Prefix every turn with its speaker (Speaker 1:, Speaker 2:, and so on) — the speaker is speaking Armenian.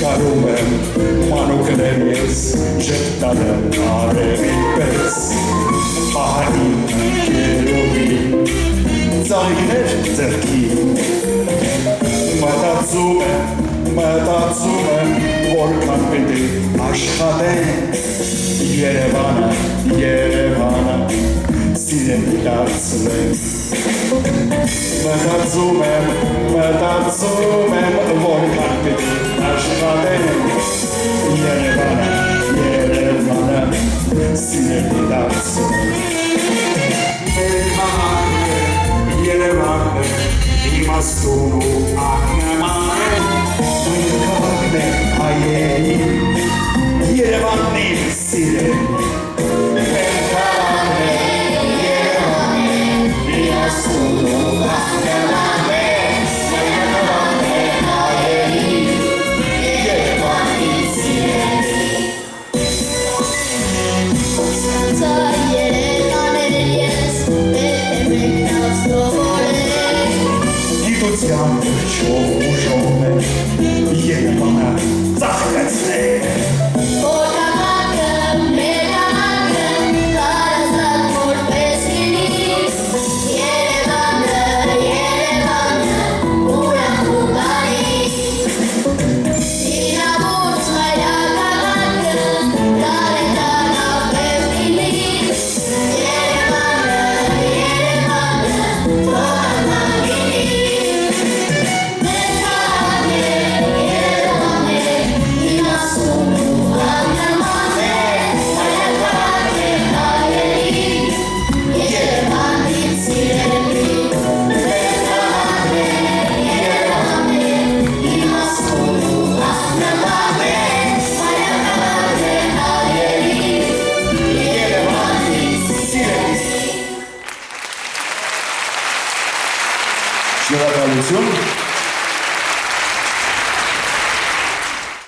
Speaker 1: Կարում եմ մանուկներ ես ժետտալեմ արևի պես ահա իմ ընկերուհի ծաղիկներ ձեռքի մտածում եմ որքան պիտի աշխատեմ Երևանը սիրելի դարձնեմ մտածում եմ որքան պիտի աշխատեմ Երևանը սիրելի դարձնեմ Երևանը իմաստուն ու աղնեման Մեր քաղաքն է հայերի Երևանն իմ սիրելի Մեր քաղաքն է իմաստուն ու աղնեման Գիտության չով ուժով է Երևանը ծաղկացնե